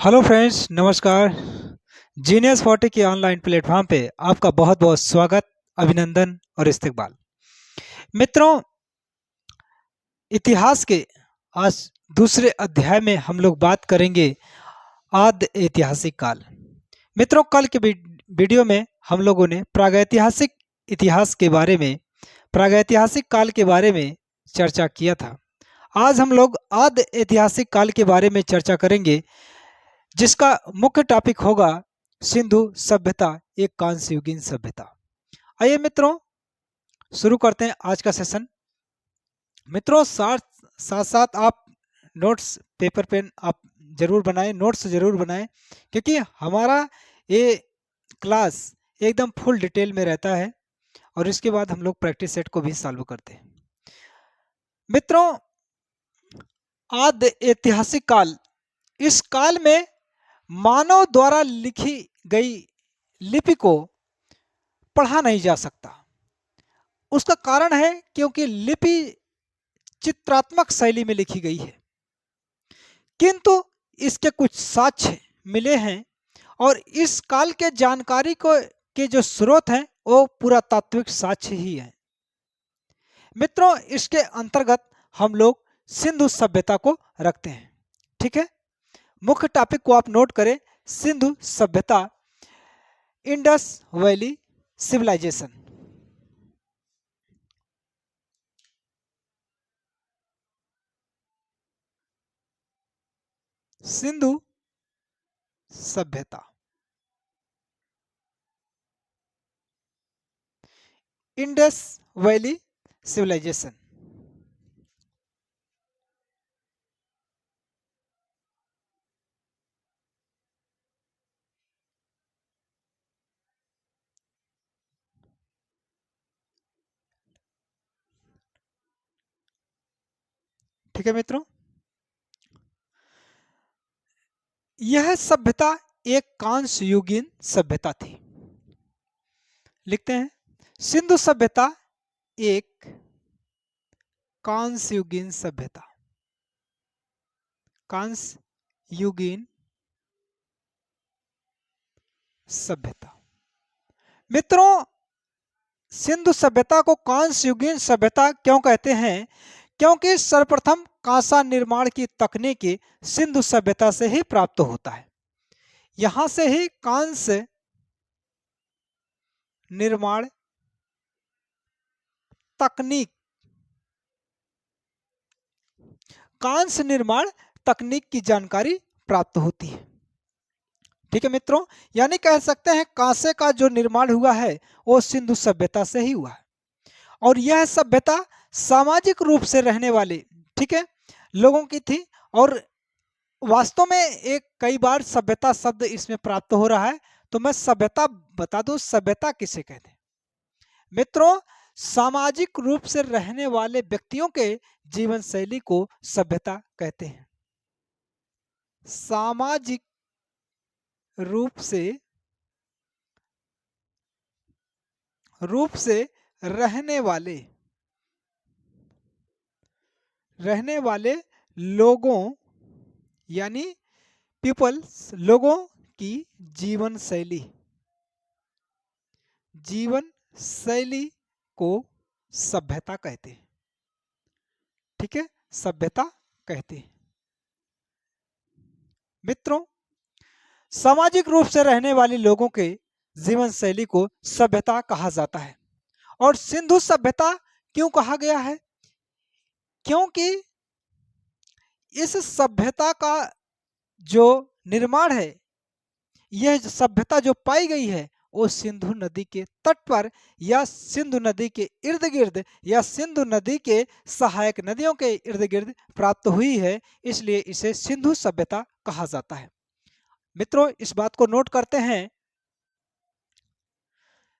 Hello friends, नमस्कार। Genius 40 के online platform पे आपका बहुत बहुत स्वागत, अभिनंदन और इस्तकबाल। मित्रों, इतिहास के आज दूसरे अध्याय में हम लोग बात करेंगे आद्य ऐतिहासिक काल। मित्रों, कल के वीडियो में हम लोगों ने प्रागैतिहासिक इतिहास के बारे में, प्रागैतिहासिक काल के बारे में चर्चा किया था। आज हम लोग आद्य ऐतिहासिक काल के बारे में चर्चा करेंगे, जिसका मुख्य टॉपिक होगा सिंधु सभ्यता, एक कांस्य युगीन सभ्यता। आइए मित्रों, शुरू करते हैं आज का सेशन। मित्रों, साथ साथ साथ आप नोट्स, पेपर पेन आप जरूर बनाएं, नोट्स जरूर बनाएं, क्योंकि हमारा ये क्लास एकदम फुल डिटेल में रहता है और इसके बाद हम लोग प्रैक्टिस सेट को भी सॉल्व करते हैं। मित्रों, आद्य ऐतिहासिक काल, इस काल में मानव द्वारा लिखी गई लिपि को पढ़ा नहीं जा सकता। उसका कारण है क्योंकि लिपि चित्रात्मक शैली में लिखी गई है, किंतु इसके कुछ साक्ष्य मिले हैं और इस काल के जानकारी को के जो स्रोत हैं वो पुरातात्विक साक्ष्य ही है। मित्रों, इसके अंतर्गत हम लोग सिंधु सभ्यता को रखते हैं। ठीक है, मुख्य टॉपिक को आप नोट करें, सिंधु सभ्यता, इंडस वैली सिविलाइजेशन। सिंधु सभ्यता, इंडस वैली सिविलाइजेशन। ठीक है मित्रों, यह सभ्यता एक कांस्य युगीन सभ्यता थी। लिखते हैं, सिंधु सभ्यता एक कांस्य युगीन सभ्यता, कांस्य युगीन सभ्यता। मित्रों, सिंधु सभ्यता को कांस्य युगीन सभ्यता क्यों कहते हैं? क्योंकि सर्वप्रथम कांसा निर्माण की तकनीक सिंधु सभ्यता से ही प्राप्त होता है। यहां से ही कांस्य निर्माण तकनीक, कांस्य निर्माण तकनीक की जानकारी प्राप्त होती है। ठीक है मित्रों, यानी कह सकते हैं कांसे का जो निर्माण हुआ है वो सिंधु सभ्यता से ही हुआ है। और यह सभ्यता सामाजिक रूप से रहने वाले, ठीक है, लोगों की थी। और वास्तव में एक कई बार सभ्यता शब्द इसमें प्राप्त हो रहा है, तो मैं सभ्यता बता दूं, सभ्यता किसे कहते हैं? मित्रों, सामाजिक रूप से रहने वाले व्यक्तियों के जीवन शैली को सभ्यता कहते हैं। सामाजिक रूप से रहने वाले लोगों, यानी पीपल्स, लोगों की जीवन शैली को सभ्यता कहते हैं। ठीक है, सभ्यता कहते हैं। मित्रों, सामाजिक रूप से रहने वाले लोगों के जीवन शैली को सभ्यता कहा जाता है। और सिंधु सभ्यता क्यों कहा गया है? क्योंकि इस सभ्यता का जो निर्माण है, यह सभ्यता जो पाई गई है वो सिंधु नदी के तट पर या सिंधु नदी के इर्द गिर्द या सिंधु नदी के सहायक नदियों के इर्द गिर्द प्राप्त हुई है, इसलिए इसे सिंधु सभ्यता कहा जाता है। मित्रों, इस बात को नोट करते हैं,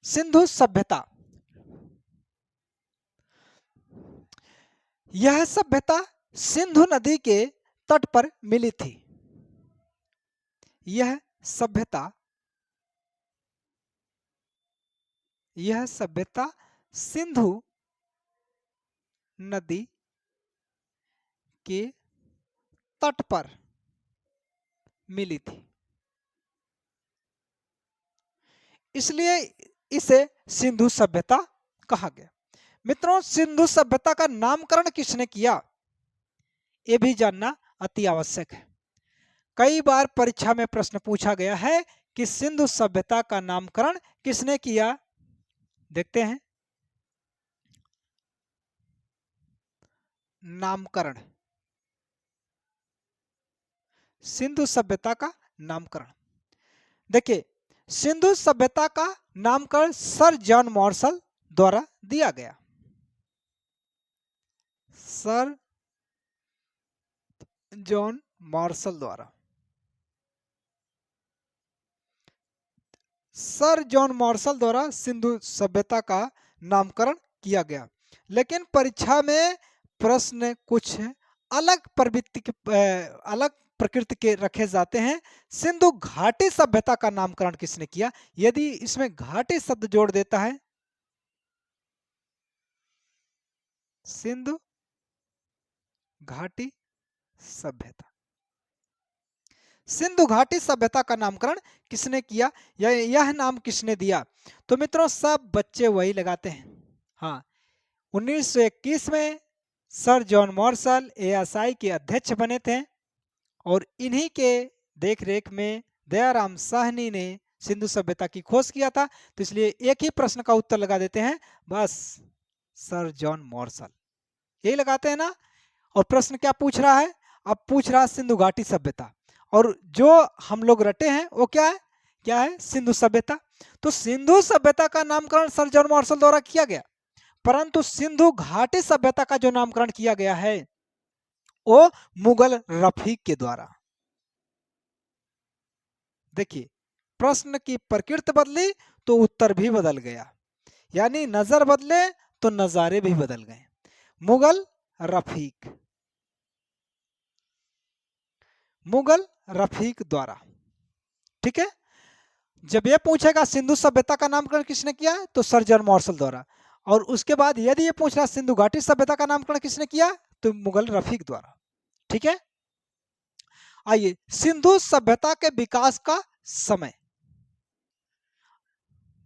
सिंधु सभ्यता, यह सभ्यता सिंधु नदी के तट पर मिली थी। यह सभ्यता सिंधु नदी के तट पर मिली थी, इसलिए इसे सिंधु सभ्यता कहा गया। मित्रों, सिंधु सभ्यता का नामकरण किसने किया, ये भी जानना अति आवश्यक है। कई बार परीक्षा में प्रश्न पूछा गया है कि सिंधु सभ्यता का नामकरण किसने किया। देखते हैं, नामकरण, सिंधु सभ्यता का नामकरण। देखिए, सिंधु सभ्यता का नामकरण सर जॉन मार्शल द्वारा दिया गया। सर जॉन मार्शल द्वारा, सर जॉन मार्शल द्वारा सिंधु सभ्यता का नामकरण किया गया। लेकिन परीक्षा में प्रश्न कुछ अलग प्रवृत्ति के अलग प्रकृति के रखे जाते हैं। सिंधु घाटी सभ्यता का नामकरण किसने किया, यदि इसमें घाटी शब्द जोड़ देता है, सिंधु घाटी सभ्यता, सिंधु घाटी सभ्यता का नामकरण किसने किया, यह नाम किसने दिया। तो मित्रों, सब बच्चे वही लगाते हैं। हाँ, 1921 में सर जॉन मार्शल एएसआई के अध्यक्ष बने थे और इन्हीं के देखरेख में दयाराम साहनी ने सिंधु सभ्यता की खोज किया था। तो इसलिए एक ही प्रश्न का उत्तर लगा देते हैं, बस सर जॉन मार्शल, यही लगाते हैं ना। और प्रश्न क्या पूछ रहा है, अब पूछ रहा है सिंधु घाटी सभ्यता, और जो हम लोग रटे हैं वो क्या है, क्या है, सिंधु सभ्यता। तो सिंधु सभ्यता का नामकरण सर जॉन मार्शल द्वारा किया गया, परंतु सिंधु घाटी सभ्यता का जो नामकरण किया गया है वो मुगल रफीक के द्वारा। देखिए, प्रश्न की प्रकृति बदली तो उत्तर भी बदल गया, यानी नजर बदले तो नजारे भी बदल गए। मुगल रफीक, मुगल रफीक द्वारा, ठीक है। जब ये पूछेगा सिंधु सभ्यता का नामकरण किसने किया, तो सर जॉन मार्शल द्वारा। और उसके बाद यदि ये पूछ रहा सिंधु घाटी सभ्यता का नामकरण किसने किया, तो मुगल रफीक द्वारा, ठीक है। आइए, सिंधु सभ्यता के विकास का समय,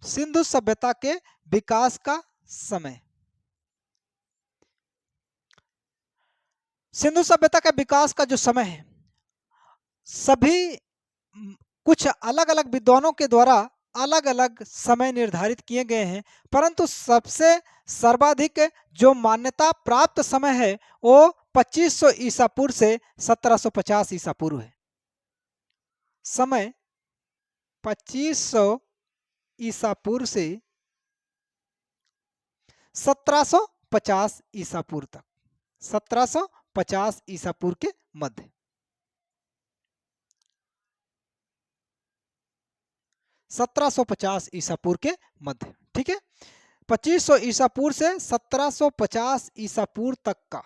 सिंधु सभ्यता के विकास का समय। सिंधु सभ्यता का विकास का जो समय है, सभी कुछ अलग अलग विद्वानों के द्वारा अलग अलग समय निर्धारित किए गए हैं, परंतु सबसे सर्वाधिक जो मान्यता प्राप्त समय है वो 2500 ईसा पूर्व से 1750 ईसा पूर्व है। समय 2500 ईसा पूर्व से 1750 ईसा पूर्व तक, 1750 ईसा पूर्व के मध्य, 1750 ईसा पूर्व के मध्य, ठीक है। 2500 ईसा पूर्व से 1750 ईसा पूर्व तक का,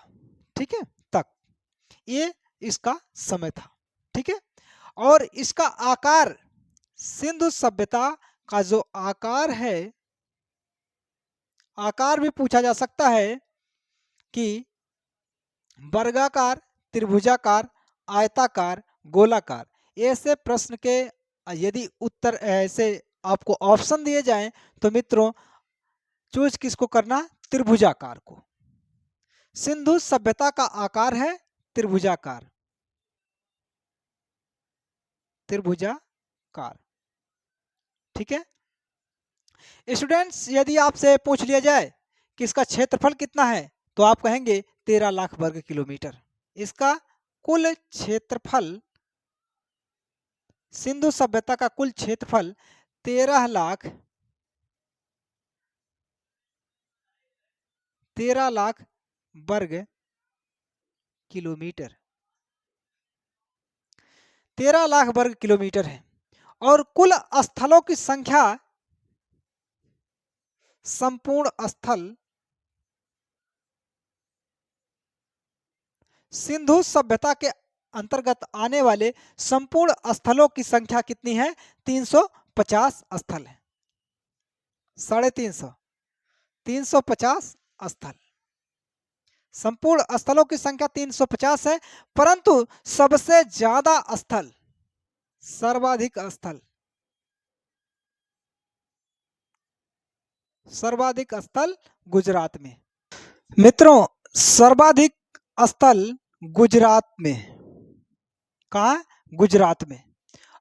ठीक है, तक ये इसका समय था, ठीक है। और इसका आकार, सिंधु सभ्यता का जो आकार है, आकार भी पूछा जा सकता है कि वर्गाकार, त्रिभुजाकार, आयताकार, गोलाकार। ऐसे प्रश्न के यदि उत्तर ऐसे आपको ऑप्शन दिए जाएं तो मित्रों चूज किसको करना, त्रिभुजाकार को। सिंधु सभ्यता का आकार है त्रिभुजाकार, त्रिभुजाकार, ठीक है। स्टूडेंट्स, यदि आपसे पूछ लिया जाए कि इसका क्षेत्रफल कितना है, तो आप कहेंगे 13 लाख वर्ग किलोमीटर। इसका कुल क्षेत्रफल, सिंधु सभ्यता का कुल क्षेत्रफल 13 लाख 13 लाख वर्ग किलोमीटर, 13 लाख वर्ग किलोमीटर है। और कुल स्थलों की संख्या, संपूर्ण स्थल, सिंधु सभ्यता के अंतर्गत आने वाले संपूर्ण स्थलों की संख्या कितनी है, 350 स्थल है, 350, 350 स्थल, संपूर्ण स्थलों की संख्या 350 है। परंतु सबसे ज्यादा स्थल, सर्वाधिक स्थल, सर्वाधिक स्थल गुजरात में। मित्रों, सर्वाधिक स्थल गुजरात में, कहाँ? गुजरात में।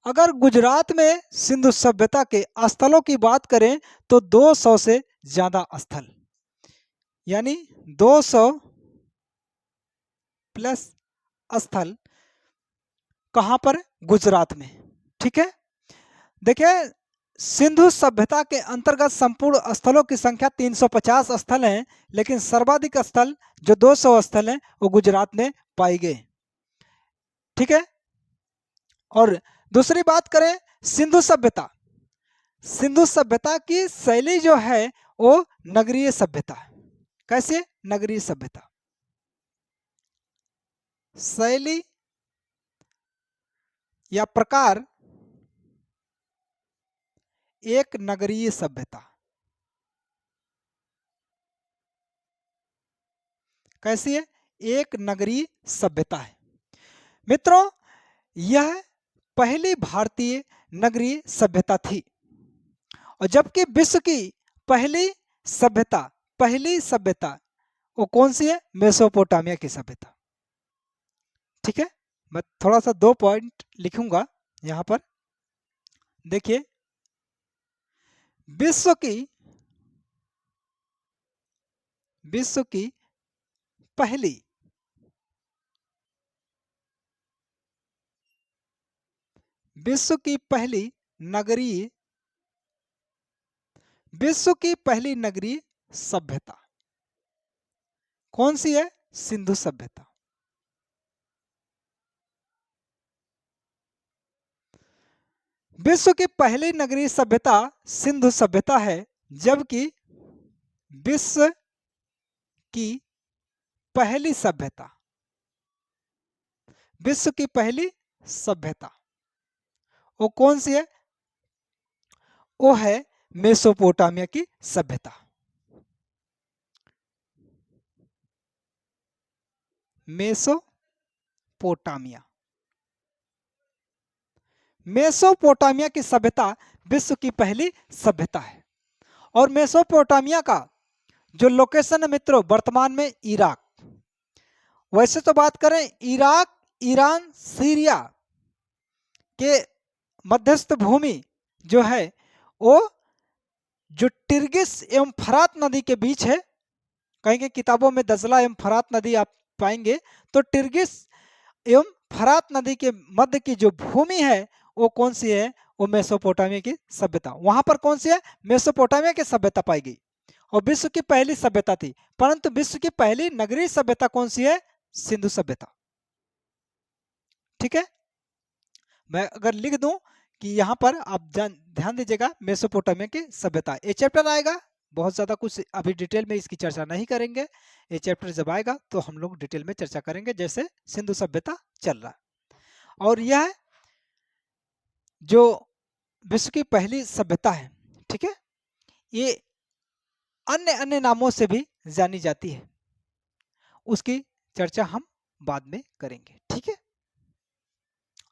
अगर गुजरात में सिंधु सभ्यता के स्थलों की बात करें तो 200 से ज्यादा स्थल, यानी 200 प्लस स्थल कहां पर? गुजरात में। ठीक है, देखिए सिंधु सभ्यता के अंतर्गत संपूर्ण स्थलों की संख्या 350 स्थल हैं, लेकिन सर्वाधिक स्थल जो 200 स्थल हैं वो गुजरात में पाए गए। ठीक है, और दूसरी बात करें सिंधु सभ्यता, सिंधु सभ्यता की शैली जो है वो नगरीय सभ्यता। कैसे? नगरीय सभ्यता, शैली या प्रकार एक नगरीय सभ्यता। कैसी है? एक नगरीय सभ्यता है। मित्रों, यह पहली भारतीय नगरीय सभ्यता थी, और जबकि विश्व की पहली सभ्यता, पहली सभ्यता वो कौन सी है? मेसोपोटामिया की सभ्यता। ठीक है, मैं थोड़ा सा 2 पॉइंट लिखूंगा यहां पर। देखिए, विश्व की पहली विश्व की पहली नगरीय विश्व की पहली नगरीय सभ्यता कौन सी है? सिंधु सभ्यता। विश्व की पहली नगरीय सभ्यता सिंधु सभ्यता है, जबकि विश्व की पहली सभ्यता, विश्व की पहली सभ्यता वो कौन सी है? वो है मेसोपोटामिया की सभ्यता। मेसोपोटामिया, मेसोपोटामिया की सभ्यता विश्व की पहली सभ्यता है। और मेसोपोटामिया का जो लोकेशन है मित्रों, वर्तमान में इराक। वैसे तो बात करें इराक, ईरान, सीरिया के मध्यस्थ भूमि जो है वो जो टिर्गिस एवं फरात नदी के बीच है, कहीं किताबों में दजला एवं फरात नदी आप पाएंगे, तो टिर्गिस एवं फरात नदी के मध्य की जो भूमि है वो कौन सी है? वो मेसोपोटामिया की सभ्यता। वहां पर कौन सी है? मेसोपोटामिया की सभ्यता पाई गई, और विश्व की पहली सभ्यता थी। परंतु विश्व की पहली नगरीय सभ्यता कौन सी है? सिंधु सभ्यता। ठीक है, मैं अगर लिख दूं कि यहां पर आप ध्यान दीजिएगा, मेसोपोटामिया की सभ्यता, ये चैप्टर आएगा। बहुत ज्यादा कुछ अभी डिटेल में इसकी चर्चा नहीं करेंगे, ये चैप्टर जब आएगा तो हम लोग डिटेल में चर्चा करेंगे, जैसे सिंधु सभ्यता चल रहा है। और यह जो विश्व की पहली सभ्यता है, ठीक है, ये अन्य अन्य नामों से भी जानी जाती है, उसकी चर्चा हम बाद में करेंगे। ठीक है,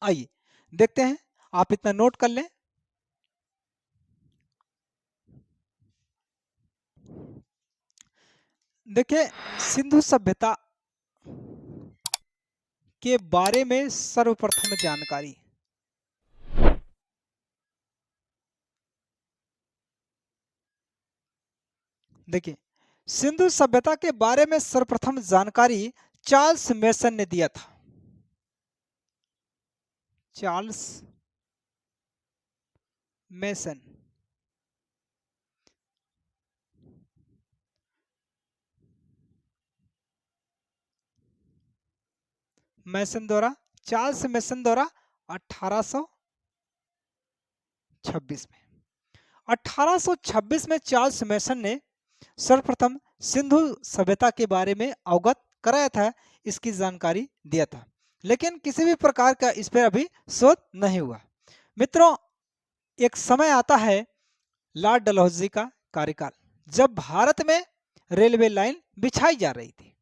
आइए देखते हैं, आप इतना नोट कर लें। देखिए, सिंधु सभ्यता के बारे में सर्वप्रथम जानकारी, देखिए सिंधु सभ्यता के बारे में सर्वप्रथम जानकारी चार्ल्स मेसन ने दिया था। चार्ल्स मेसन, मेसन द्वारा, चार्ल्स मेसन द्वारा 1826 में 1826 में चार्ल्स मेसन ने सर्वप्रथम सिंधु सभ्यता के बारे में अवगत कराया था, इसकी जानकारी दिया था, लेकिन किसी भी प्रकार का इस पर अभी शोध नहीं हुआ। मित्रों, एक समय आता है लॉर्ड डलहौजी का कार्यकाल, जब भारत में रेलवे लाइन बिछाई जा रही थी।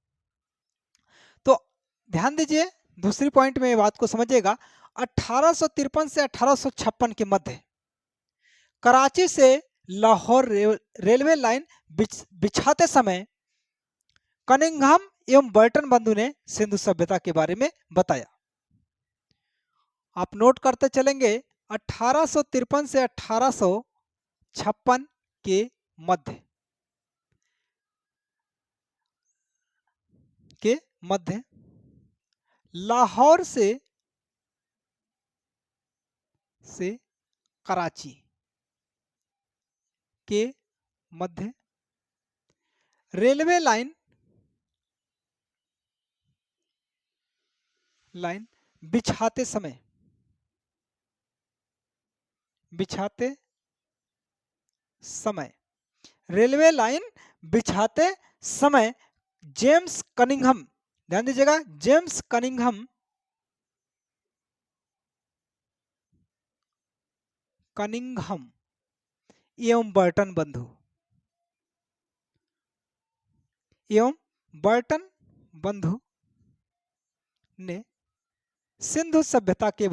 तो ध्यान दीजिए, दूसरी पॉइंट में ये बात को समझिएगा। 1853 से 1856 के मध्य कराची से लाहौर रेलवे लाइन बिछाते समय कनिंघम एवं बर्टन बंधु ने सिंधु सभ्यता के बारे में बताया। आप नोट करते चलेंगे 1853 से 1856 के मध्य लाहौर से कराची के मध्य रेलवे लाइन बिछाते समय रेलवे लाइन बिछाते समय जेम्स कनिंघम, ध्यान दीजिएगा, जेम्स कनिंघम एवं बर्टन बंधु ने सिंधु सभ्यता के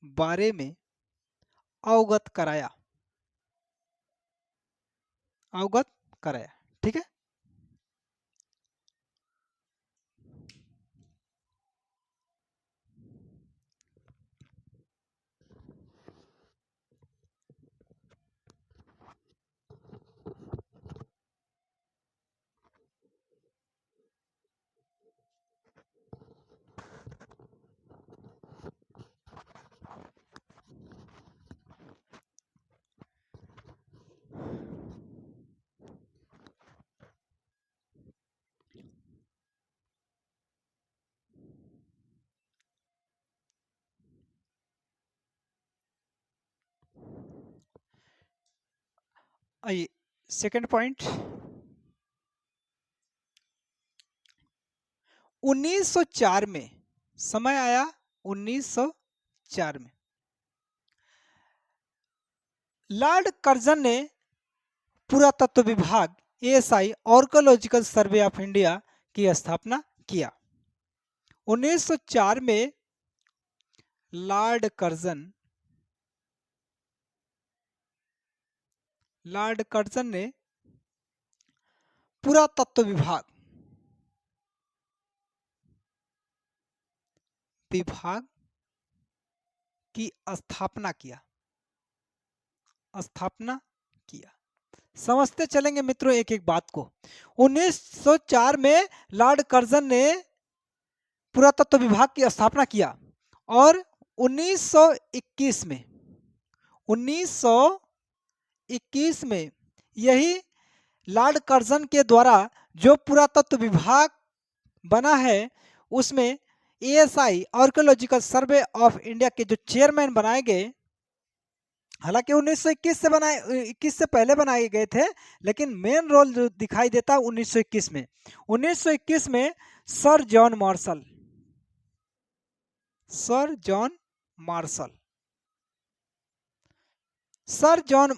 बारे में अवगत कराया। ठीक है। आइए सेकंड पॉइंट, 1904 में समय आया। 1904 में लॉर्ड कर्जन ने पुरातत्व विभाग ASI archaeological survey of India की स्थापना किया। 1904 में लॉर्ड कर्जन ने पुरातत्व विभाग की स्थापना किया। समझते चलेंगे मित्रों एक एक बात को। 1904 में लॉर्ड कर्जन ने पुरातत्व विभाग की स्थापना किया और 1921 में यही लॉर्ड कर्जन के द्वारा जो पुरातत्व विभाग बना है उसमें ASI archaeological survey of India के जो चेयरमैन बनाए गए, हालांकि 1921 से पहले बनाए गए थे, लेकिन मेन रोल जो दिखाई देता है 1921 में। 1921 में सर जॉन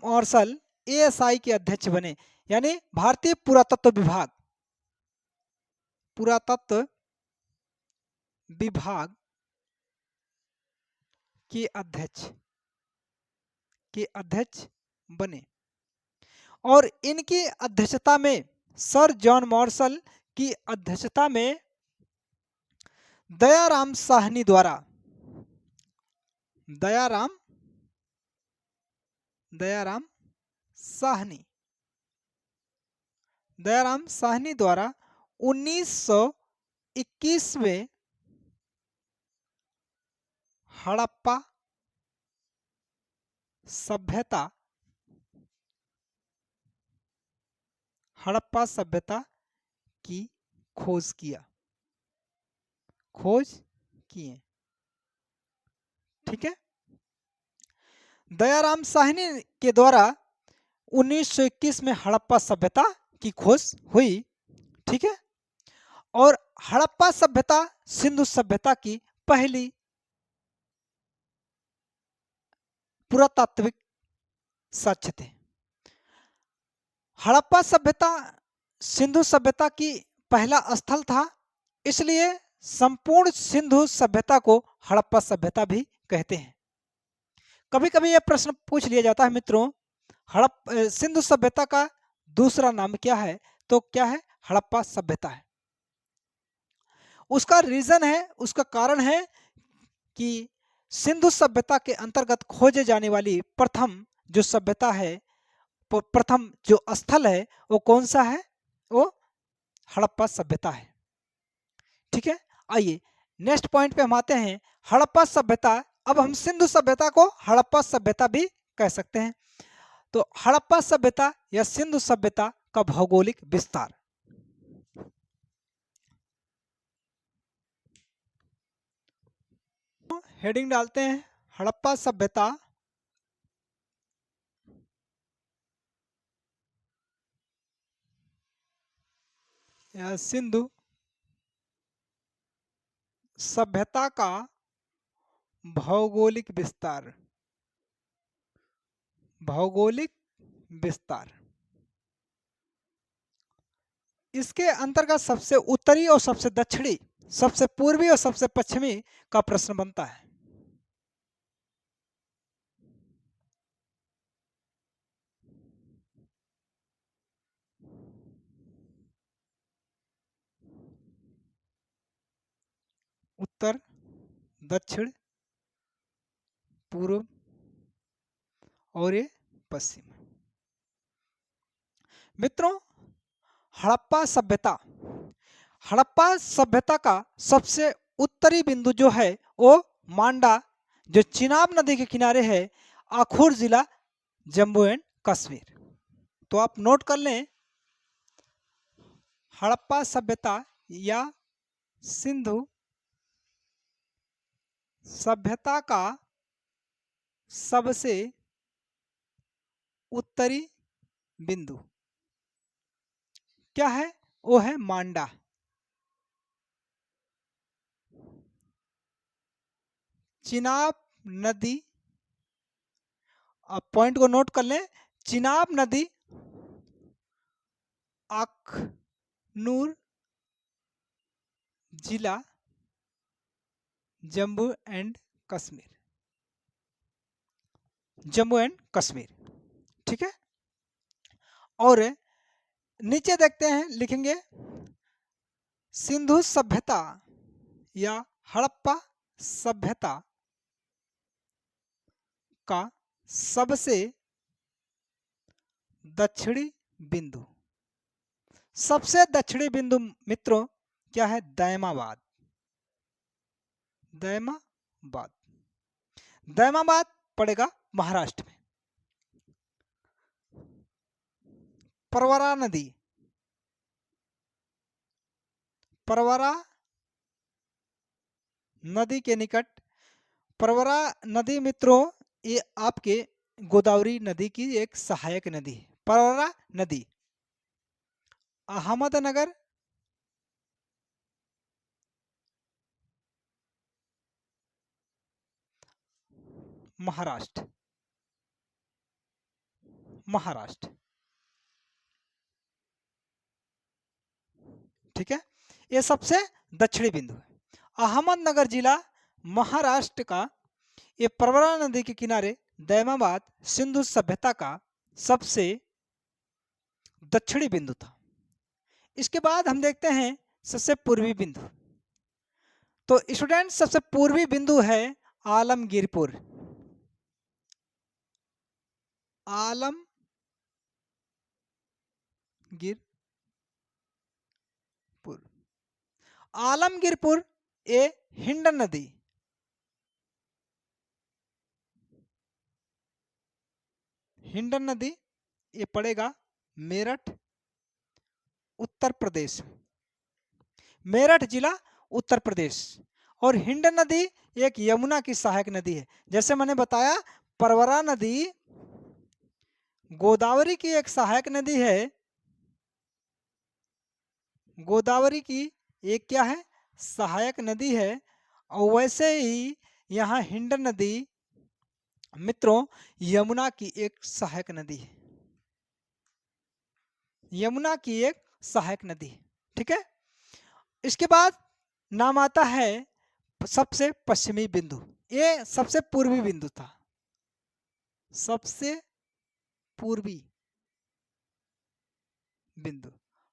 मार्शल ASI के अध्यक्ष बने, यानी भारतीय पुरातत्व विभाग के अध्यक्ष बने। और इनकी अध्यक्षता में, सर जॉन मार्शल की अध्यक्षता में दयाराम साहनी द्वारा 1921 में हड़प्पा सभ्यता की खोज किए। ठीक है। दयाराम साहनी के द्वारा 1921 में हड़प्पा सभ्यता की खोज हुई। ठीक है। और हड़प्पा सभ्यता सिंधु सभ्यता की पहली पुरातात्विक साक्ष्य थे। हड़प्पा सभ्यता सिंधु सभ्यता की पहला स्थल था, इसलिए संपूर्ण सिंधु सभ्यता को हड़प्पा सभ्यता भी कहते हैं। कभी कभी यह प्रश्न पूछ लिया जाता है मित्रों, सिंधु सभ्यता का दूसरा नाम क्या है? तो क्या है? हड़प्पा सभ्यता है। उसका रीजन है, उसका कारण है कि सिंधु सभ्यता के अंतर्गत खोजे जाने वाली प्रथम जो सभ्यता है, प्रथम जो स्थल है वो कौन सा है? वो हड़प्पा सभ्यता है। ठीक है, आइए नेक्स्ट पॉइंट पे हम आते हैं, हड़प्पा सभ्यता। अब हम सिंधु सभ्यता को हड़प्पा सभ्यता भी कह सकते हैं। तो हड़प्पा सभ्यता या सिंधु सभ्यता का भौगोलिक विस्तार। हेडिंग डालते हैं, हड़प्पा सभ्यता या सिंधु सभ्यता का भौगोलिक विस्तार। भौगोलिक विस्तार, इसके अंतर्गत सबसे उत्तरी और सबसे दक्षिणी, सबसे पूर्वी और सबसे पश्चिमी का प्रश्न बनता है। उत्तर, दक्षिण, पूर्व और ये पश्चिम। मित्रों, हड़प्पा सभ्यता, हड़प्पा सभ्यता का सबसे उत्तरी बिंदु जो है वो मांडा, जो चिनाब नदी के किनारे है, आखूर जिला, जम्मू एंड कश्मीर। तो आप नोट कर लें, हड़प्पा सभ्यता या सिंधु सभ्यता का सबसे उत्तरी बिंदु क्या है? वो है मांडा। चिनाब नदी, आप पॉइंट को नोट कर लें, चिनाब नदी अखनूर जिला, जम्मू एंड कश्मीर, जम्मू एंड कश्मीर। ठीक है, और नीचे देखते हैं, लिखेंगे सिंधु सभ्यता या हड़प्पा सभ्यता का सबसे दक्षिणी बिंदु। सबसे दक्षिणी बिंदु मित्रों क्या है? दैमाबाद। दैमाबाद, दैमाबाद पड़ेगा महाराष्ट्र में। परवरा नदी, परवरा नदी के निकट, परवरा नदी मित्रों ये आपके गोदावरी नदी की एक सहायक नदी है। परवरा नदी अहमदनगर, महाराष्ट्र, महाराष्ट्र। ठीक है, ये सबसे दक्षिणी बिंदु है। अहमदनगर जिला महाराष्ट्र का, ये परवरा नदी के किनारे दैमाबाद सिंधु सभ्यता का सबसे दक्षिणी बिंदु था। इसके बाद हम देखते हैं सबसे पूर्वी बिंदु। तो स्टूडेंट, सबसे पूर्वी बिंदु है आलमगीरपुर। आलमगीरपुर, आलमगीरपुर ये हिंडन नदी, हिंडन नदी ये पड़ेगा मेरठ, उत्तर प्रदेश, मेरठ जिला, उत्तर प्रदेश। और हिंडन नदी एक यमुना की सहायक नदी है। जैसे मैंने बताया, परवरा नदी गोदावरी की एक सहायक नदी है, गोदावरी की एक क्या है? सहायक नदी है। और वैसे ही यहाँ हिंडन नदी मित्रों यमुना की एक सहायक नदी है, यमुना की एक सहायक नदी। ठीक है, इसके बाद नाम आता है सबसे पश्चिमी बिंदु। ये सबसे पूर्वी बिंदु था, सबसे पूर्वी बिंदु।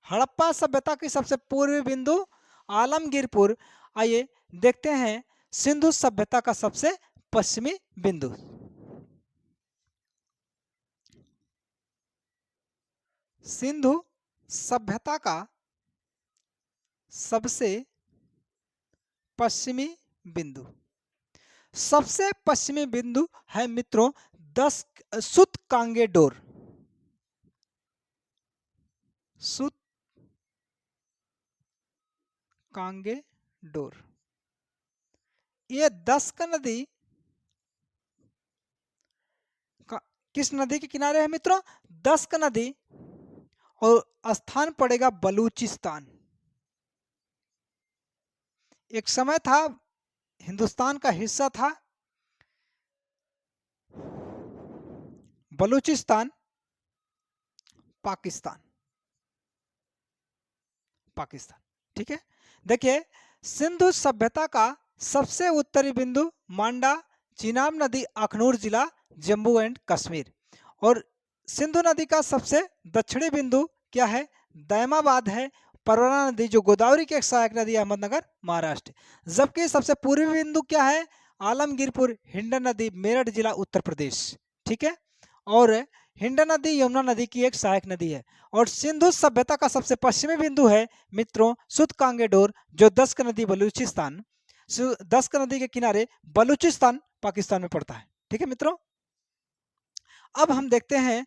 हड़प्पा सभ्यता की सबसे पूर्वी बिंदु आलमगीरपुर। आइए देखते हैं सिंधु सभ्यता का सबसे पश्चिमी बिंदु। सिंधु सभ्यता का सबसे पश्चिमी बिंदु, सबसे पश्चिमी बिंदु है मित्रों 10 सूतकांगेडोर। सूतकांगेडोर, ये 10 का नदी किस नदी के किनारे है मित्रों? 10 का नदी, और स्थान पड़ेगा बलूचिस्तान। एक समय था हिंदुस्तान का हिस्सा था बलूचिस्तान, पाकिस्तान। पाकिस्तान, ठीक है। देखिए सिंधु सभ्यता का सबसे उत्तरी बिंदु मांडा, चीनाब नदी, अखनूर जिला, जम्मू एंड कश्मीर। और सिंधु नदी का सबसे दक्षिणी बिंदु क्या है? दैमाबाद है। परवरा नदी जो गोदावरी की एक सहायक नदी, अहमदनगर, महाराष्ट्र। जबकि सबसे पूर्वी बिंदु क्या है? आलमगीरपुर, हिंडन नदी, मेरठ जिला, उत्तर प्रदेश। ठीक है, और हिंडन नदी यमुना नदी की एक सहायक नदी है। और सिंधु सभ्यता का सबसे पश्चिमी बिंदु है मित्रों सूतकांगेडोर, जो 10 का नदी बलूचिस्तान, 10 का नदी के किनारे बलूचिस्तान पाकिस्तान में पड़ता है। ठीक है मित्रों, अब हम देखते हैं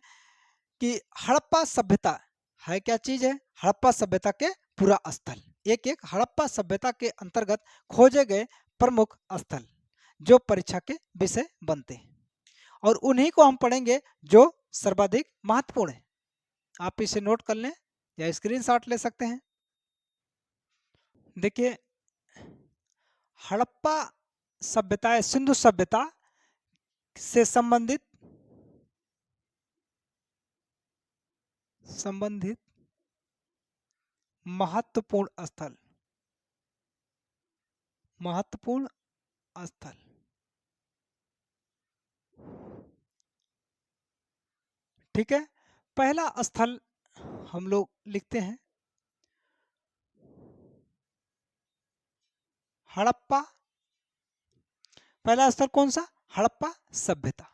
कि हड़प्पा सभ्यता है क्या चीज है। हड़प्पा सभ्यता के पूरा स्थल, एक एक हड़प्पा सभ्यता के अंतर्गत खोजे गए प्रमुख स्थल जो परीक्षा के विषय बनते हैं, और उन्हीं को हम पढ़ेंगे जो सर्वाधिक महत्वपूर्ण है। आप इसे नोट कर लें या स्क्रीनशॉट ले सकते हैं। देखिए हड़प्पा सभ्यता, सिंधु सभ्यता से संबंधित महत्वपूर्ण स्थल, महत्वपूर्ण स्थल। ठीक है, पहला स्थल हम लोग लिखते हैं हड़प्पा। पहला स्थल कौन सा? हड़प्पा सभ्यता।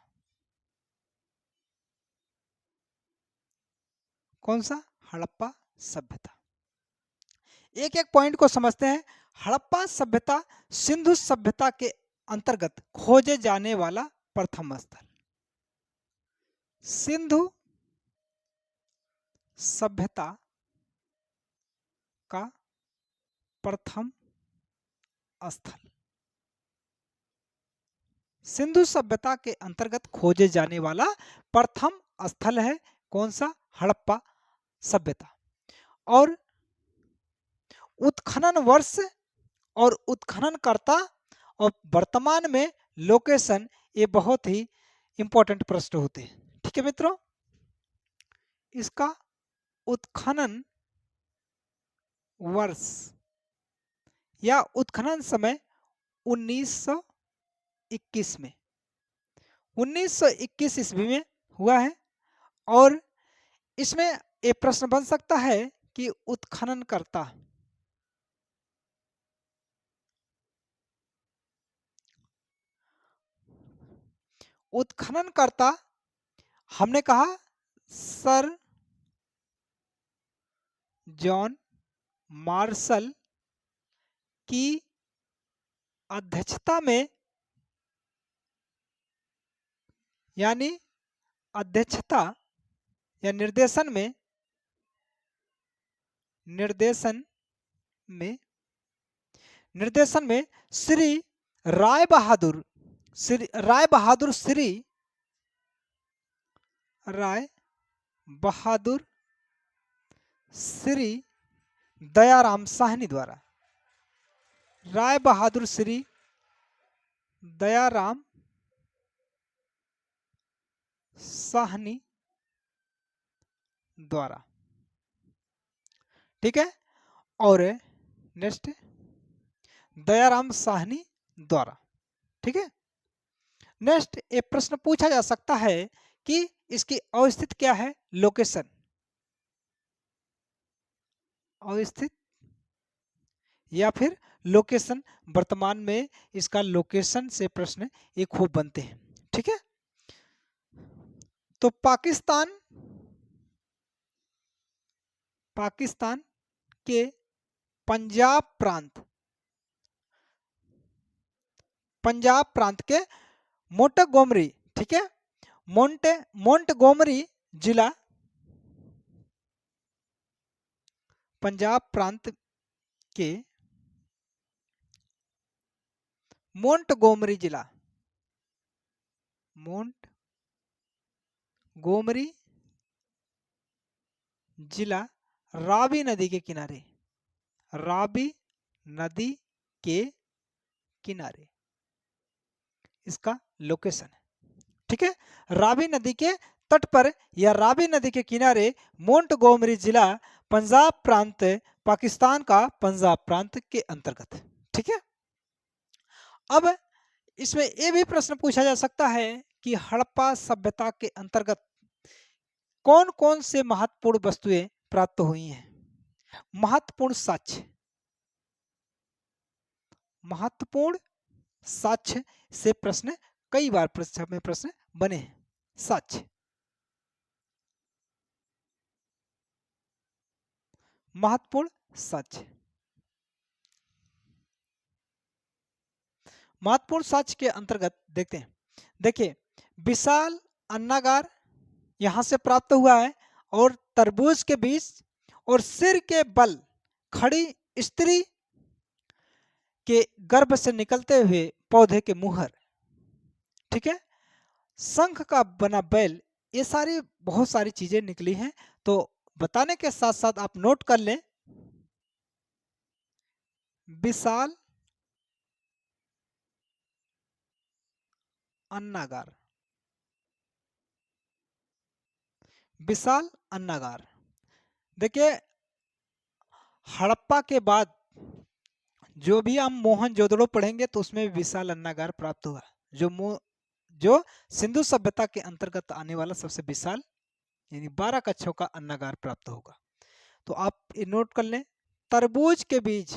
कौन सा? हड़प्पा सभ्यता। एक एक पॉइंट को समझते हैं। हड़प्पा सभ्यता सिंधु सभ्यता के अंतर्गत खोजे जाने वाला प्रथम स्थल। सिंधु सभ्यता का प्रथम स्थल, सिंधु सभ्यता के अंतर्गत खोजे जाने वाला प्रथम स्थल है कौन सा? हड़प्पा सभ्यता। और उत्खनन वर्ष और उत्खननकर्ता और वर्तमान में लोकेशन, ये बहुत ही इंपॉर्टेंट प्रश्न होते हैं। ठीक है मित्रों, इसका उत्खनन वर्ष या उत्खनन समय 1921 में, 1921 ईस्वी में हुआ है। और इसमें एक प्रश्न बन सकता है कि उत्खननकर्ता, उत्खननकर्ता हमने कहा सर जॉन मार्शल की अध्यक्षता में, यानी अध्यक्षता या निर्देशन में, निर्देशन में श्री राय बहादुर, श्री राय बहादुर, श्री राय बहादुर, श्री दयाराम साहनी द्वारा, राय बहादुर श्री दयाराम साहनी द्वारा ठीक है। और नेक्स्ट दयाराम साहनी द्वारा। ठीक है। नेक्स्ट एक प्रश्न पूछा जा सकता है कि इसकी अवस्थित क्या है, लोकेशन, अवस्थित या फिर लोकेशन। वर्तमान में इसका लोकेशन से प्रश्न ये खूब बनते हैं। ठीक है। तो पाकिस्तान के पंजाब प्रांत के मोंटगोमरी, ठीक है, मोंटगोमरी जिला, पंजाब प्रांत के मोंटगोमरी जिला, मोंटगोमरी जिला रावी नदी के किनारे, रावी नदी के किनारे इसका लोकेशन है। ठीक है। रावी नदी के तट पर या रावी नदी के किनारे मोंटगोमरी जिला पंजाब प्रांत, पाकिस्तान का पंजाब प्रांत के अंतर्गत। ठीक है। अब इसमें यह भी प्रश्न पूछा जा सकता है कि हड़प्पा सभ्यता के अंतर्गत कौन कौन से महत्वपूर्ण वस्तुएं प्राप्त हुई हैं। महत्वपूर्ण साक्ष्य, महत्वपूर्ण साक्ष्य से प्रश्न कई बार परीक्षा में प्रश्न बने हैं। साक्ष्य, महत्वपूर्ण साक्ष्य, महत्वपूर्ण साक्ष्य के अंतर्गत देखते हैं। देखिए, विशाल अन्नागार यहां से प्राप्त हुआ है, और तरबूज के बीज, और सिर के बल खड़ी स्त्री के गर्भ से निकलते हुए पौधे के मुहर। ठीक है। शंख का बना बैल, ये सारी बहुत सारी चीजें निकली हैं। तो बताने के साथ साथ आप नोट कर लें, विशाल अन्नागार, विशाल अन्नागार। देखिए, हड़प्पा के बाद जो भी हम मोहनजोदड़ो पढ़ेंगे तो उसमें विशाल अन्नागार प्राप्त हुआ, जो सिंधु सभ्यता के अंतर्गत आने वाला सबसे विशाल यानी 12 कक्षों का अन्नागार प्राप्त होगा। तो आप ये नोट कर लें, तरबूज के बीज,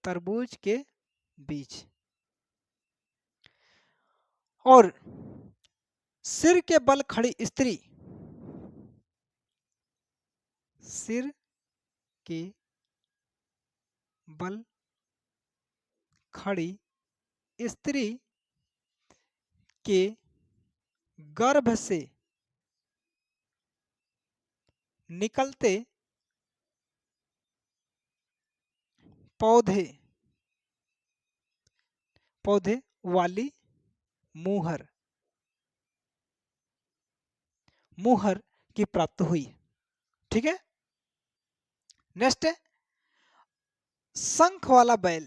तरबूज के बीज, और सिर के बल खड़ी स्त्री, सिर के बल खड़ी स्त्री के गर्भ से निकलते पौधे पौधे वाली मुहर, मुहर की प्राप्त हुई। ठीक है। नेक्स्ट है शंख वाला बैल,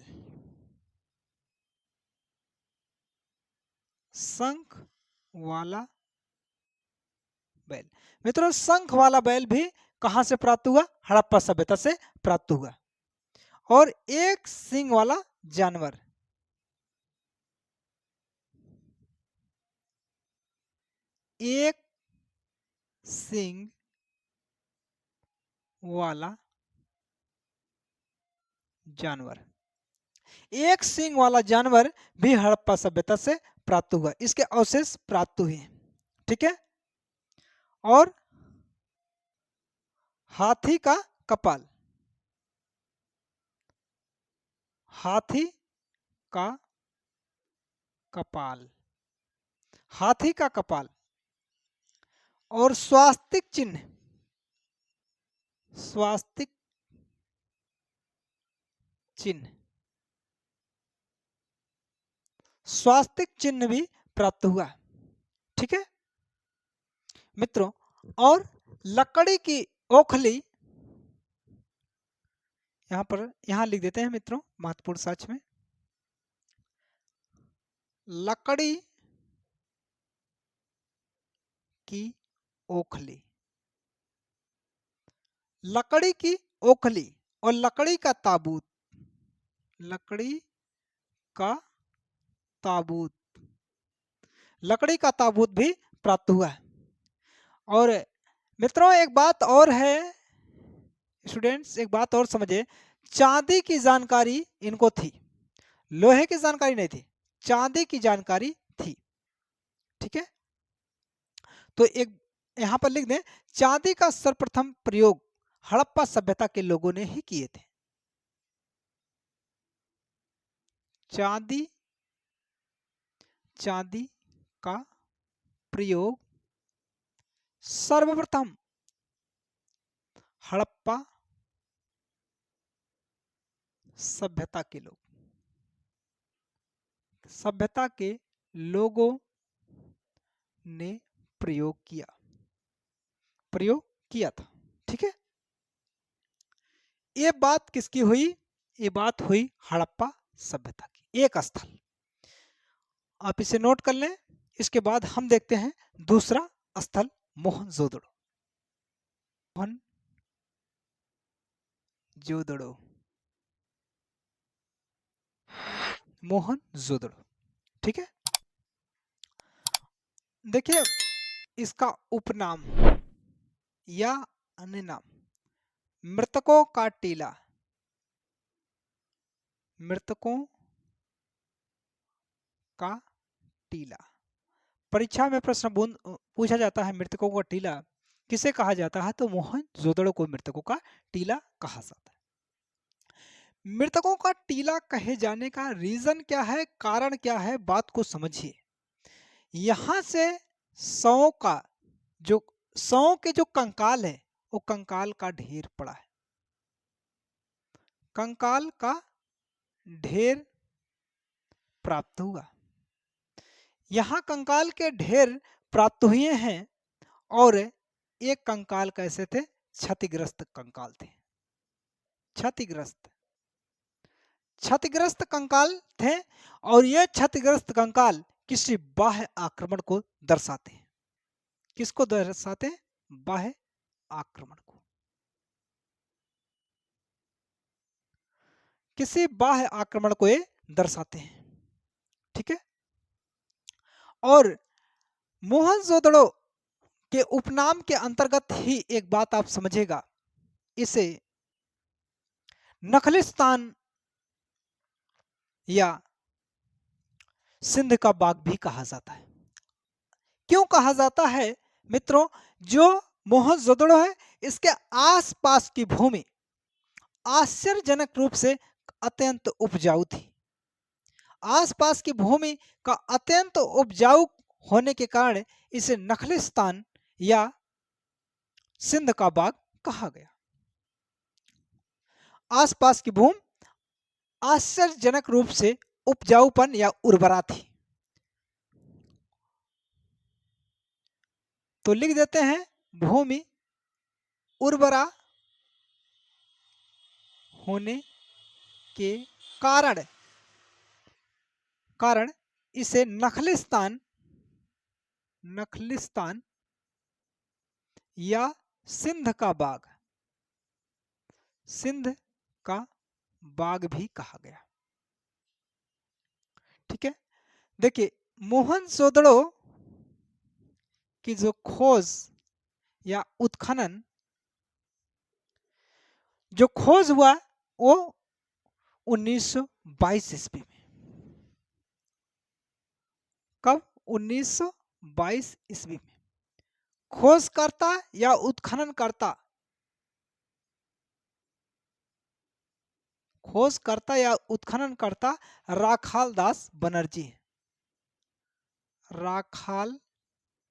शंख वाला बैल। मित्रों, शंख वाला बैल भी कहां से प्राप्त हुआ, हड़प्पा सभ्यता से प्राप्त हुआ। और एक सींग वाला जानवर, एक सींग वाला जानवर, एक सींग वाला जानवर भी हड़प्पा सभ्यता से प्राप्त हुआ, इसके अवशेष प्राप्त हुए। ठीक है। और हाथी का कपाल, हाथी का कपाल, हाथी का कपाल, और स्वास्तिक चिन्ह, स्वास्तिक चिन्ह, स्वास्तिक चिन्ह भी प्राप्त हुआ। ठीक है मित्रों। और लकड़ी की ओखली, यहां लिख देते हैं मित्रों महत्वपूर्ण साक्ष्य में, लकड़ी की ओखली, लकड़ी की ओखली और लकड़ी का ताबूत, लकड़ी का ताबूत, लकड़ी का ताबूत भी प्राप्त हुआ है। और मित्रों एक बात और है, स्टूडेंट्स एक बात और समझे, चांदी की जानकारी इनको थी, लोहे की जानकारी नहीं थी, चांदी की जानकारी थी। ठीक है, तो एक यहां पर लिख दें, चांदी का सर्वप्रथम प्रयोग हड़प्पा सभ्यता के लोगों ने ही किए थे। चांदी, चांदी का प्रयोग सर्वप्रथम हड़प्पा सभ्यता के लोग, सभ्यता के लोगों ने प्रयोग किया, प्रयोग किया था। ठीक है, ये बात किसकी हुई? ये बात हुई हड़प्पा सभ्यता की, एक स्थल। आप इसे नोट कर लें। इसके बाद हम देखते हैं दूसरा स्थल, मोहनजोदड़ो। मोहनजोदड़ो, मोहनजोदड़ो। ठीक है, देखिए इसका उपनाम या अन्य नाम मृतकों का टीला, मृतकों का टीला। परीक्षा में प्रश्न पूछा जाता है मृतकों का टीला किसे कहा जाता है, तो मोहनजोदड़ो को मृतकों का टीला कहा जाता है। मृतकों का टीला कहे जाने का रीजन क्या है, कारण क्या है, बात को समझिए। यहां से शवों का जो शवों के जो कंकाल है वो कंकाल का ढेर पड़ा है, कंकाल का ढेर प्राप्त हुआ। यहां कंकाल के ढेर प्राप्त हुए हैं और एक कंकाल कैसे थे, क्षतिग्रस्त कंकाल थे, क्षतिग्रस्त, क्षतिग्रस्त कंकाल थे। और ये क्षतिग्रस्त कंकाल किसी बाह्य आक्रमण को दर्शाते हैं। किसको दर्शाते हैं? बाह्य आक्रमण को, किसी बाह्य आक्रमण को ये दर्शाते हैं। ठीक है, और मोहनजोदड़ो के उपनाम के अंतर्गत ही एक बात आप समझेगा, इसे नखलिस्तान या सिंध का बाग भी कहा जाता है। क्यों कहा जाता है मित्रों? जो मोहनजोदड़ो है इसके आसपास की भूमि आश्चर्यजनक रूप से अत्यंत उपजाऊ थी। आसपास की भूमि का अत्यंत उपजाऊ होने के कारण इसे नखलिस्तान या सिंध का बाग कहा गया। आसपास की भूमि आश्चर्यजनक रूप से उपजाऊपन या उर्वरा थी। तो लिख देते हैं भूमि उर्वरा होने के कारण कारण इसे नखलिस्तान, नखलिस्तान या सिंध का बाग, सिंध का बाग भी कहा गया। ठीक है, देखिए मोहनजोदड़ो की जो खोज या उत्खनन जो खोज हुआ वो 1922 ईस्वी में। कब? 1922 ईस्वी में। खोजकर्ता या उत्खननकर्ता, खोजकर्ता या उत्खननकर्ता राखाल दास बनर्जी, राखाल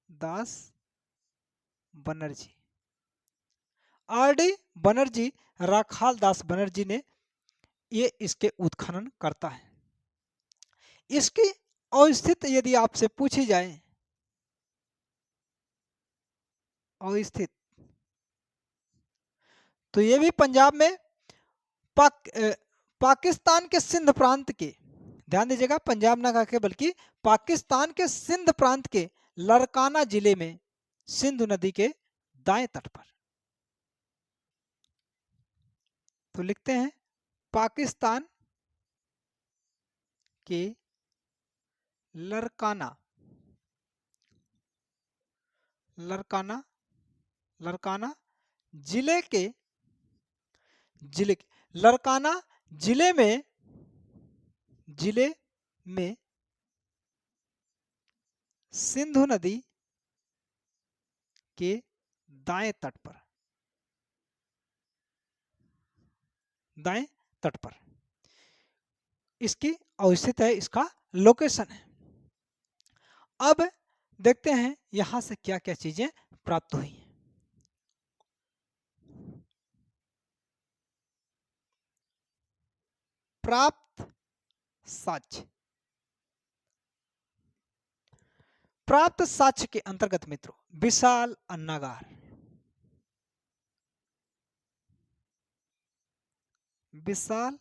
दास बनर्जी, आर.डी. बनर्जी, राखाल दास बनर्जी ने ये इसके उत्खनन करता है। इसकी अवस्थिति यदि आपसे पूछी जाए, अवस्थित, तो ये भी पंजाब में पाकिस्तान के सिंध प्रांत के, ध्यान दीजिएगा पंजाब ना कह के बल्कि पाकिस्तान के सिंध प्रांत के लड़काना जिले में सिंधु नदी के दाएं तट पर, तो लिखते हैं पाकिस्तान के लरकाना लरकाना लरकाना जिले के जिले लरकाना जिले में सिंधु नदी के दाएं तट पर दाएं तट पर इसकी अवस्थित है, इसका लोकेशन है। अब देखते हैं यहां से क्या क्या चीजें प्राप्त हुई। प्राप्त साक्ष्य प्राप्त साक्ष्य के अंतर्गत मित्रों विशाल अन्नागार, विशाल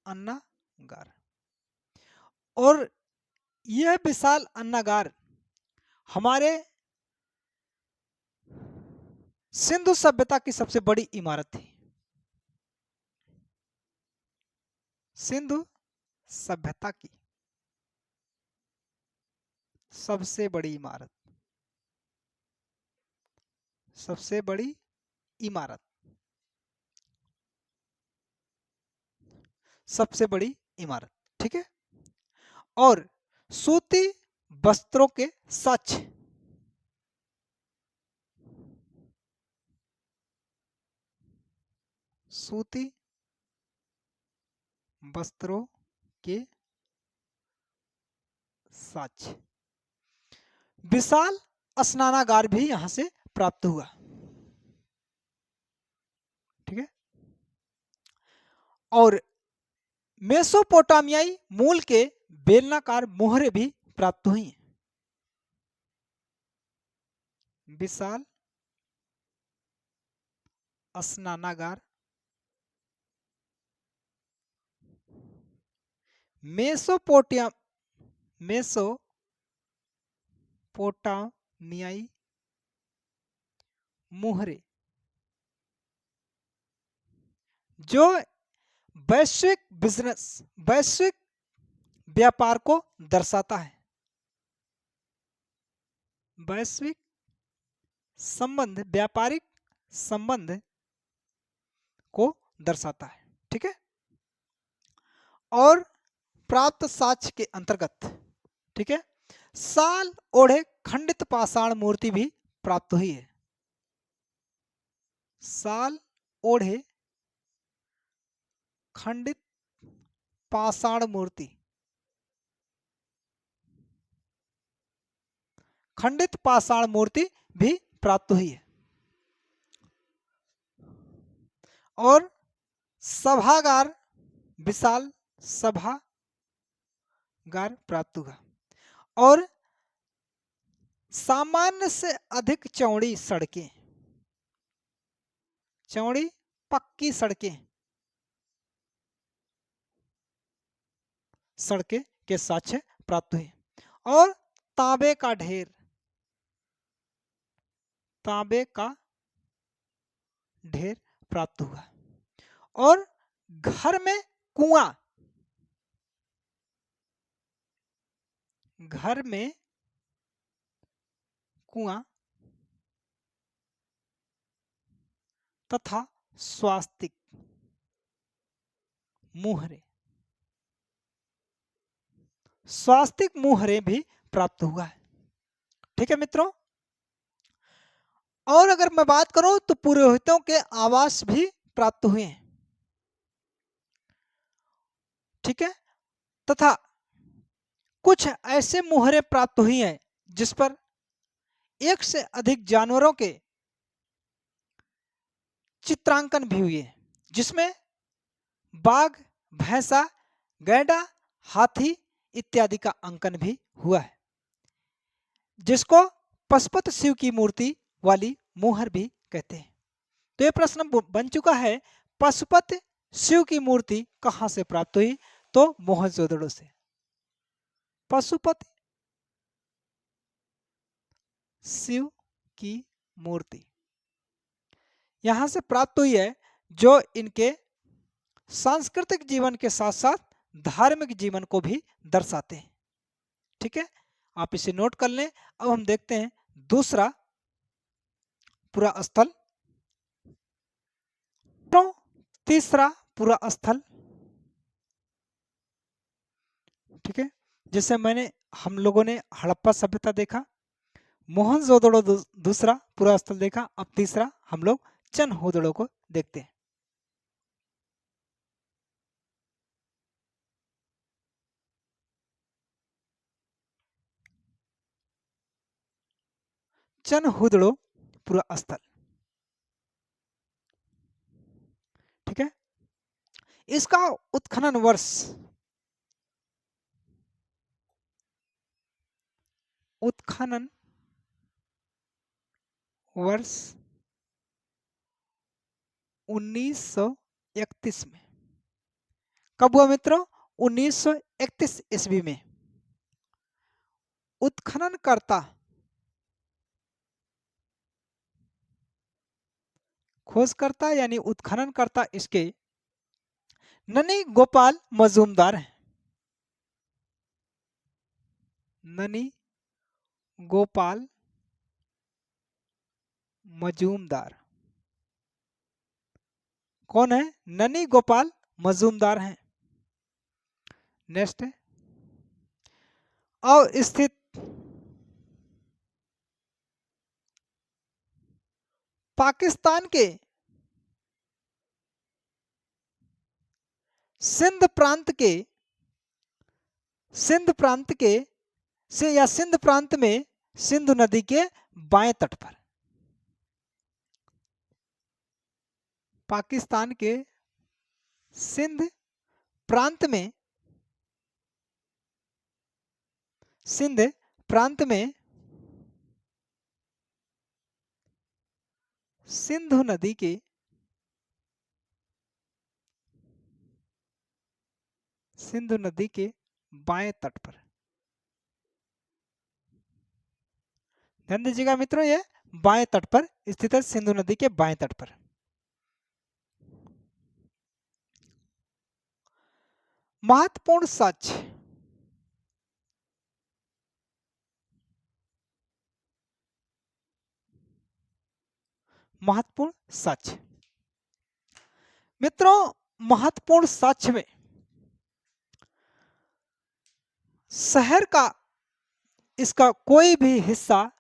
अन्नागार और यह विशाल अन्नागार हमारे सिंधु सभ्यता की सबसे बड़ी इमारत थी। सिंधु सभ्यता की सबसे बड़ी इमारत, सबसे बड़ी इमारत, सबसे बड़ी इमारत, ठीक है। और सूती वस्त्रों के साक्ष्य, सूती वस्त्रों के साक्ष्य, विशाल स्नानागार भी यहां से प्राप्त हुआ, ठीक है। और मेसोपोटामियाई मूल के बेलनाकार मोहरे भी प्राप्त हुई हैं। विशाल स्नानागार, मेसोपोटामियाई मोहरे जो वैश्विक व्यापार को दर्शाता है, वैश्विक संबंध, व्यापारिक संबंध को दर्शाता है, ठीक है। और प्राप्त साक्ष्य के अंतर्गत, ठीक है, साल ओढ़े खंडित पाषाण मूर्ति भी प्राप्त हुई है। साल ओढ़े खंडित पाषाण मूर्ति, खंडित पाषाण मूर्ति भी प्राप्त हुई है। और सभागार, विशाल सभागार प्राप्त हुआ। और सामान्य से अधिक चौड़ी सड़कें, चौड़ी पक्की सड़कें के साक्ष्य प्राप्त हुए। और तांबे का ढेर, तांबे का ढेर प्राप्त हुआ। और घर में कुआं, घर में कुआं तथा स्वास्तिक मुहरे, स्वास्तिक मुहरे भी प्राप्त हुआ है, ठीक है मित्रों। और अगर मैं बात करूं तो पुरोहितों के आवास भी प्राप्त हुए हैं, ठीक है। तथा कुछ ऐसे मुहरे प्राप्त हुई हैं जिस पर एक से अधिक जानवरों के चित्रांकन भी हुए हैं, जिसमें बाघ, भैंसा, गैंडा, हाथी इत्यादि का अंकन भी हुआ है, जिसको पशुपत शिव की मूर्ति वाली मुहर भी कहते हैं। तो यह प्रश्न बन चुका है, पशुपत शिव की मूर्ति कहां से प्राप्त हुई? तो मोहनजोदड़ो से। पशुपति शिव की मूर्ति यहां से प्राप्त हुई है, जो इनके सांस्कृतिक जीवन के साथ साथ धार्मिक जीवन को भी दर्शाते हैं। ठीक है, आप इसे नोट कर लें। अब हम देखते हैं दूसरा पुरा स्थल, तो तीसरा पुरा स्थल। ठीक है, जैसे हम लोगों ने हड़प्पा सभ्यता देखा, मोहनजोदड़ो दूसरा पुरा स्थल देखा, अब तीसरा हम लोग चनहुदड़ो को देखते हैं। चनहुदड़ो पुरा स्थल। ठीक है, इसका उत्खनन वर्ष उत्खनन वर्ष 1931 में। कब हुआ मित्रों? 1931 ईस्वी में। उत्खननकर्ता खोजकर्ता यानी उत्खननकर्ता इसके ननी गोपाल मजूमदार हैं। ननी गोपाल मजूमदार कौन है? ननी गोपाल मजूमदार हैं। नेक्स्ट है अवस्थित पाकिस्तान के सिंध प्रांत के सिंध प्रांत में सिंधु नदी के बाएं तट पर। पाकिस्तान के सिंध प्रांत में सिंध प्रांत में सिंधु नदी के बाएं तट पर। ध्यान दीजिएगा मित्रों, ये बाएं तट पर स्थित है, सिंधु नदी के बाएं तट पर। महत्वपूर्ण साक्ष्य। महत्वपूर्ण साक्ष्य मित्रों, महत्वपूर्ण साक्ष्य में शहर का इसका कोई भी हिस्सा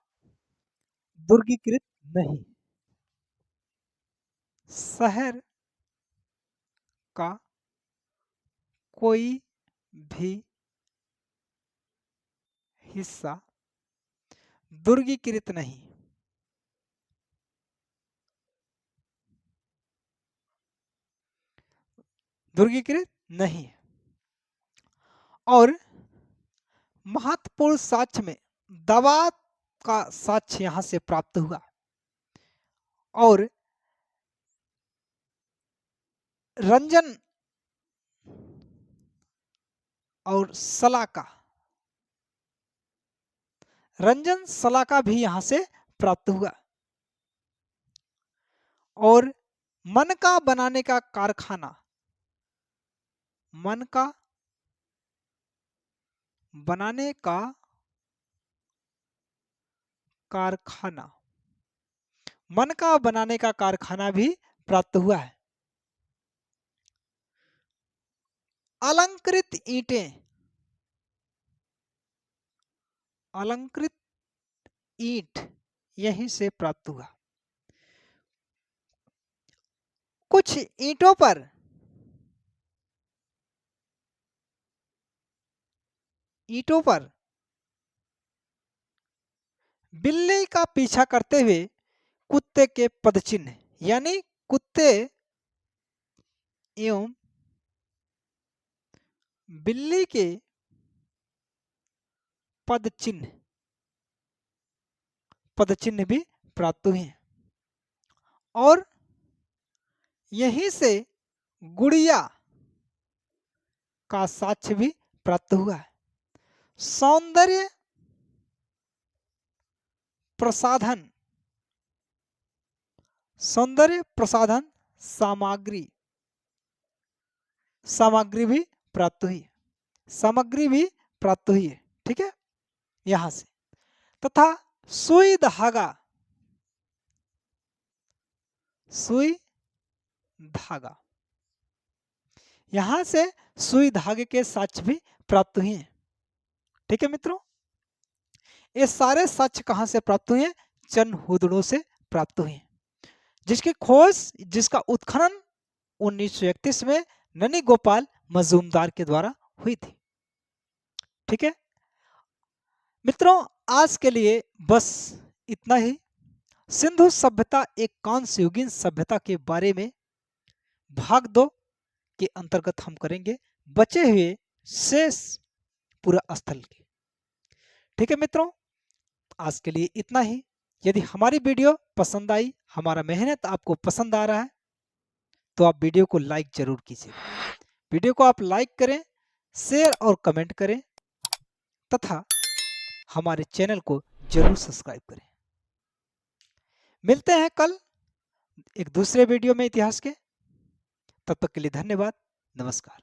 दुर्गीकृत नहीं। शहर का कोई भी हिस्सा दुर्गीकृत नहीं। दुर्गीकृत नहीं। और महत्वपूर्ण साक्ष्य में दवा का साक्ष्य यहां से प्राप्त हुआ और रंजन और सलाका भी यहां से प्राप्त हुआ। और मनका बनाने का कारखाना मनका बनाने का कारखाना भी प्राप्त हुआ है। अलंकृत ईंट यहीं से प्राप्त हुआ। कुछ ईंटों पर बिल्ली का पीछा करते हुए कुत्ते के पदचिन्ह, यानी कुत्ते एवं बिल्ली के पदचिन्ह भी प्राप्त हुए हैं। और यहीं से गुड़िया का साक्ष्य भी प्राप्त हुआ है। सौंदर्य प्रसाधन सामग्री, सामग्री भी प्राप्त हुई, सामग्री भी प्राप्त हुई है, ठीक है, यहां से। तथा सुई धागा, सुई धागा, यहां से सुई धागे के साक्ष्य भी प्राप्त हुए हैं, ठीक है मित्रों। ये सारे साक्ष्य कहां से प्राप्त हुए हैं? चिन्ह से प्राप्त हुए हैं, जिसकी खोज, जिसका उत्खनन 1931 में ननी गोपाल मजूमदार के द्वारा हुई थी, ठीक है मित्रों। आज के लिए बस इतना ही। सिंधु सभ्यता एक कांस्ययुगीन सभ्यता के बारे में भाग 2 के अंतर्गत हम करेंगे, बचे हुए शेष पूरा स्थल के, ठीक है मित्रों। आज के लिए इतना ही। यदि हमारी वीडियो पसंद आई, हमारा मेहनत आपको पसंद आ रहा है, तो आप वीडियो को लाइक जरूर कीजिए। वीडियो को आप लाइक करें, शेयर और कमेंट करें तथा हमारे चैनल को जरूर सब्सक्राइब करें। मिलते हैं कल एक दूसरे वीडियो में इतिहास के। तब तक के लिए धन्यवाद, नमस्कार।